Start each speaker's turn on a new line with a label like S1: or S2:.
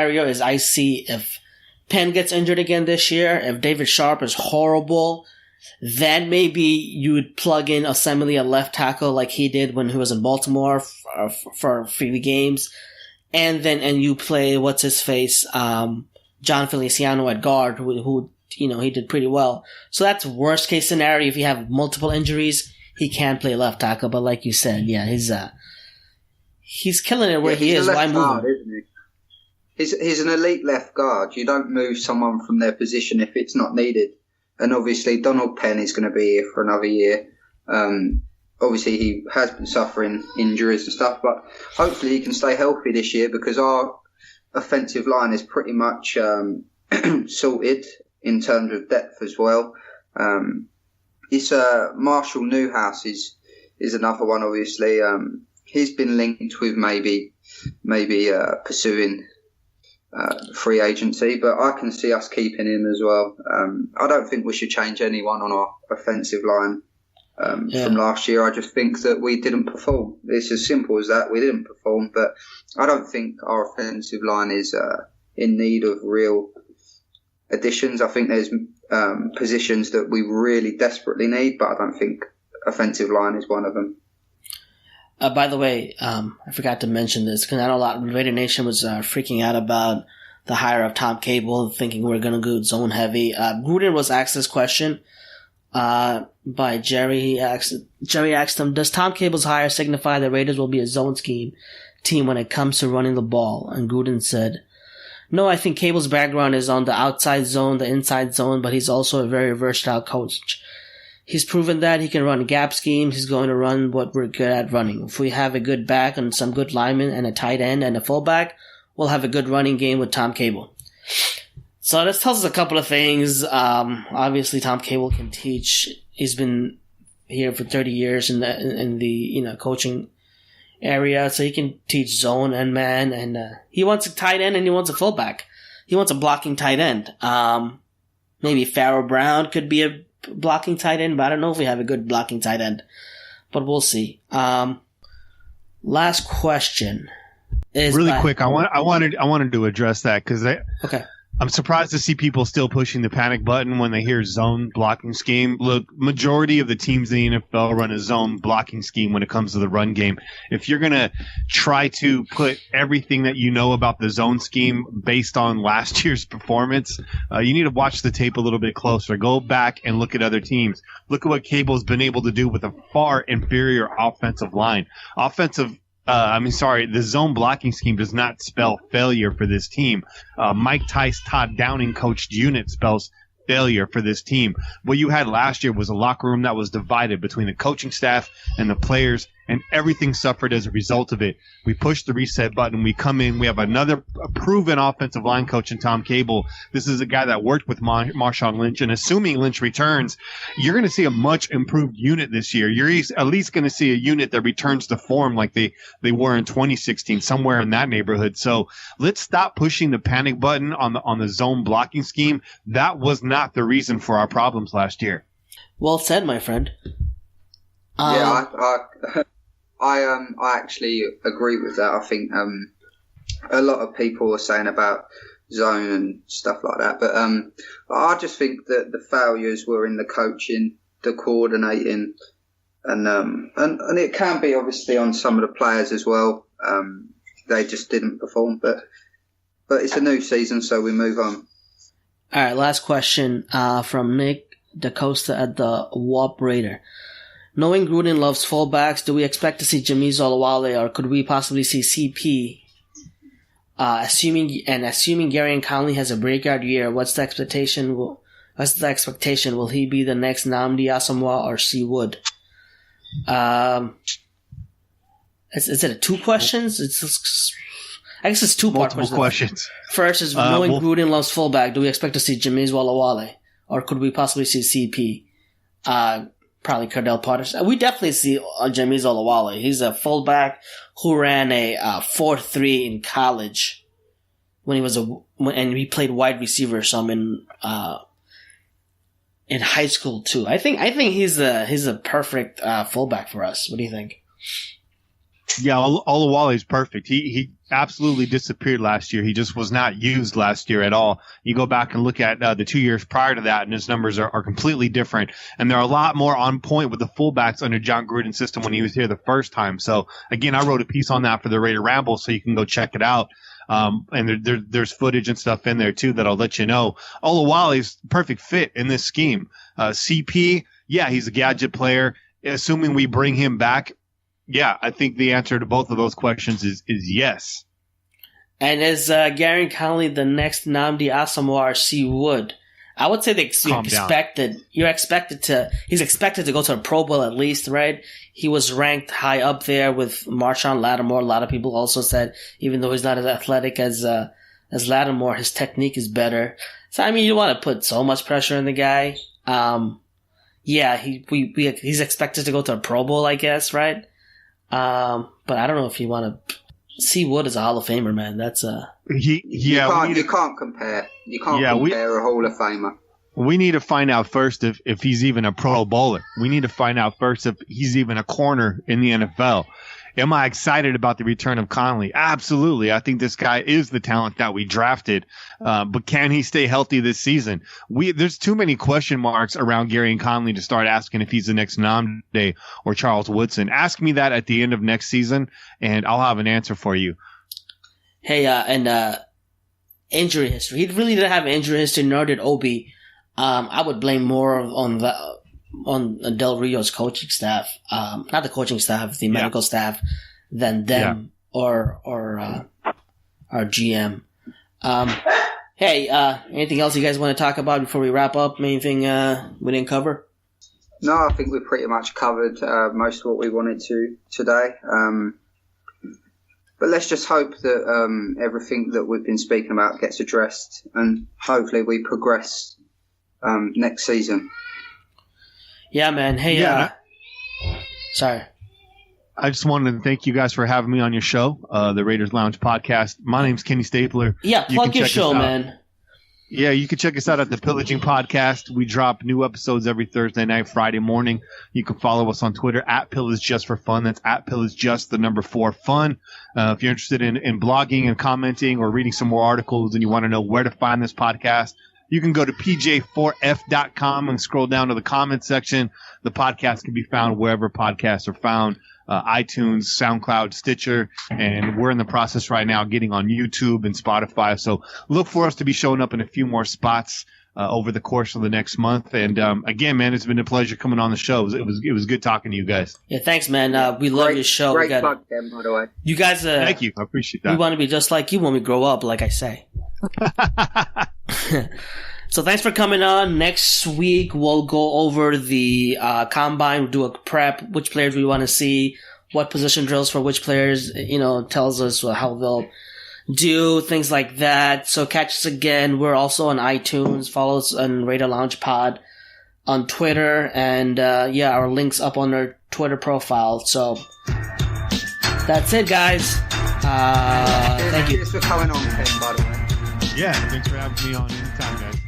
S1: scenario is I see if Penn gets injured again this year, if David Sharp is horrible, then maybe you would plug in Assembly at left tackle like he did when he was in Baltimore for 3 games. And you play, John Feliciano at guard, who he did pretty well. So that's worst case scenario. If you have multiple injuries, he can play left tackle. But like you said, yeah, he's killing it where he is. Why move him?
S2: He's an elite left guard. You don't move someone from their position if it's not needed. And obviously, Donald Penn is going to be here for another year. Obviously, he has been suffering injuries and stuff, but hopefully he can stay healthy this year because our offensive line is pretty much sorted in terms of depth as well. It's Marshall Newhouse is another one, obviously. He's been linked with maybe pursuing free agency, but I can see us keeping him as well. I don't think we should change anyone on our offensive line from last year. I just think that we didn't perform. It's as simple as that. We didn't perform, but I don't think our offensive line is in need of real additions. I think there's positions that we really desperately need, but I don't think offensive line is one of them.
S1: By the way, I forgot to mention this because I know a lot of Raider Nation was freaking out about the hire of Tom Cable, thinking we're going to go zone heavy. Gruden was asked this question by Jerry. Jerry asked him, does Tom Cable's hire signify the Raiders will be a zone scheme team when it comes to running the ball? And Gruden said, no, I think Cable's background is on the outside zone, the inside zone, but he's also a very versatile coach. He's proven that he can run gap schemes. He's going to run what we're good at running. If we have a good back and some good linemen and a tight end and a fullback, we'll have a good running game with Tom Cable. So this tells us a couple of things. Obviously, Tom Cable can teach. He's been here for 30 years in the coaching area, so he can teach zone and man. And he wants a tight end and he wants a fullback. He wants a blocking tight end. Maybe Pharaoh Brown could be a blocking tight end, but I don't know if we have a good blocking tight end. But we'll see. Last question is
S3: really quick. I wanted to address that because I'm surprised to see people still pushing the panic button when they hear zone blocking scheme. Look, majority of the teams in the NFL run a zone blocking scheme when it comes to the run game. If you're going to try to put everything that you know about the zone scheme based on last year's performance, you need to watch the tape a little bit closer. Go back and look at other teams. Look at what Cable's been able to do with a far inferior offensive line. The zone blocking scheme does not spell failure for this team. Mike Tice, Todd Downing coached unit spells failure for this team. What you had last year was a locker room that was divided between the coaching staff and the players, and everything suffered as a result of it. We push the reset button. We come in. We have another proven offensive line coach in Tom Cable. This is a guy that worked with Marshawn Lynch, and assuming Lynch returns, you're going to see a much improved unit this year. You're at least going to see a unit that returns to form like they were in 2016, somewhere in that neighborhood. So let's stop pushing the panic button on the zone blocking scheme. That was not the reason for our problems last year.
S1: Well said, my friend.
S2: I actually agree with that. I think a lot of people are saying about zone and stuff like that, but I just think that the failures were in the coaching, the coordinating, and it can be obviously on some of the players as well. They just didn't perform, but it's a new season, so we move on.
S1: All right, last question from Nick DaCosta at the Warp Raider. Knowing Gruden loves fullbacks, do we expect to see Jamiz Olawale, or could we possibly see CP? Assuming Gary Conley has a breakout year, what's the expectation? Will he be the next Nnamdi Asomugha or C. Wood? Is it two questions? I guess it's two-part
S3: multiple questions.
S1: First is knowing Gruden loves fullback, do we expect to see Jamiz Olawale, or could we possibly see CP? Probably Cordell Potter. We definitely see Jamiz Olawale. He's a fullback who ran a 4.3 in college when he was and he played wide receiver some in high school too. I think he's a perfect fullback for us. What do you think?
S3: Yeah, Olawale is perfect. He absolutely disappeared last year. He just was not used last year at all. You go back and look at the 2 years prior to that, and his numbers are completely different. And they're a lot more on point with the fullbacks under John Gruden's system when he was here the first time. So, again, I wrote a piece on that for the Raider Ramble, so you can go check it out. And there's footage and stuff in there, too, that I'll let you know. Olawale's perfect fit in this scheme. CP, yeah, he's a gadget player. Assuming we bring him back, yeah, I think the answer to both of those questions is yes.
S1: And is Gary Conley the next Nnamdi Asamoah or C. Wood? I would say he's expected to go to a Pro Bowl at least, right? He was ranked high up there with Marshawn Lattimore. A lot of people also said, even though he's not as athletic as Lattimore, his technique is better. So, I mean, you don't want to put so much pressure on the guy. Yeah, he's expected to go to a Pro Bowl, I guess, right? But I don't know if you want to. C. Wood is a Hall of Famer, man. That's
S2: you can't compare. You can't compare a Hall of Famer.
S3: We need to find out first if he's even a Pro Bowler. We need to find out first if he's even a corner in the NFL. Am I excited about the return of Conley? Absolutely. I think this guy is the talent that we drafted. But can he stay healthy this season? There's too many question marks around Gary and Conley to start asking if he's the next Nnamdi or Charles Woodson. Ask me that at the end of next season, and I'll have an answer for you.
S1: Hey, injury history. He really didn't have injury history, nor did Obi. I would blame more on Del Rio's coaching staff, not the coaching staff, the medical staff, than them or our GM. Hey, anything else you guys want to talk about before we wrap up? Anything we didn't cover?
S2: No, I think we pretty much covered most of what we wanted to today. But let's just hope that everything that we've been speaking about gets addressed, and hopefully we progress next season.
S1: Yeah, man. Hey, sorry.
S3: I just wanted to thank you guys for having me on your show, the Raiders Lounge podcast. My name's Kenny Stapler.
S1: Yeah, plug your show, man.
S3: Yeah, you can check us out at the Pillaging Podcast. We drop new episodes every Thursday night, Friday morning. You can follow us on Twitter at @PillagJustForFun. That's @PillagJust4Fun. If you're interested in blogging and commenting or reading some more articles and you want to know where to find this podcast, you can go to pj4f.com and scroll down to the comments section. The podcast can be found wherever podcasts are found, iTunes, SoundCloud, Stitcher, and we're in the process right now getting on YouTube and Spotify. So look for us to be showing up in a few more spots over the course of the next month. And again, man, it's been a pleasure coming on the show. It was good talking to you guys.
S1: Yeah, thanks, man. We love your show.
S2: Great plug, Ken, by the way.
S1: You guys,
S3: thank you. I appreciate that.
S1: We want to be just like you when we grow up, like I say. So thanks for coming on. Next week, we'll go over the combine, we'll do a prep, which players we want to see, what position drills for which players, tells us how they'll do, things like that. So catch us again. We're also on iTunes. Follow us on Raider Lounge Pod on Twitter. And, our link's up on our Twitter profile. So that's it, guys. Thank you.
S2: Thanks for coming on, Ken, by the way.
S3: Yeah, thanks for having me on anytime, guys.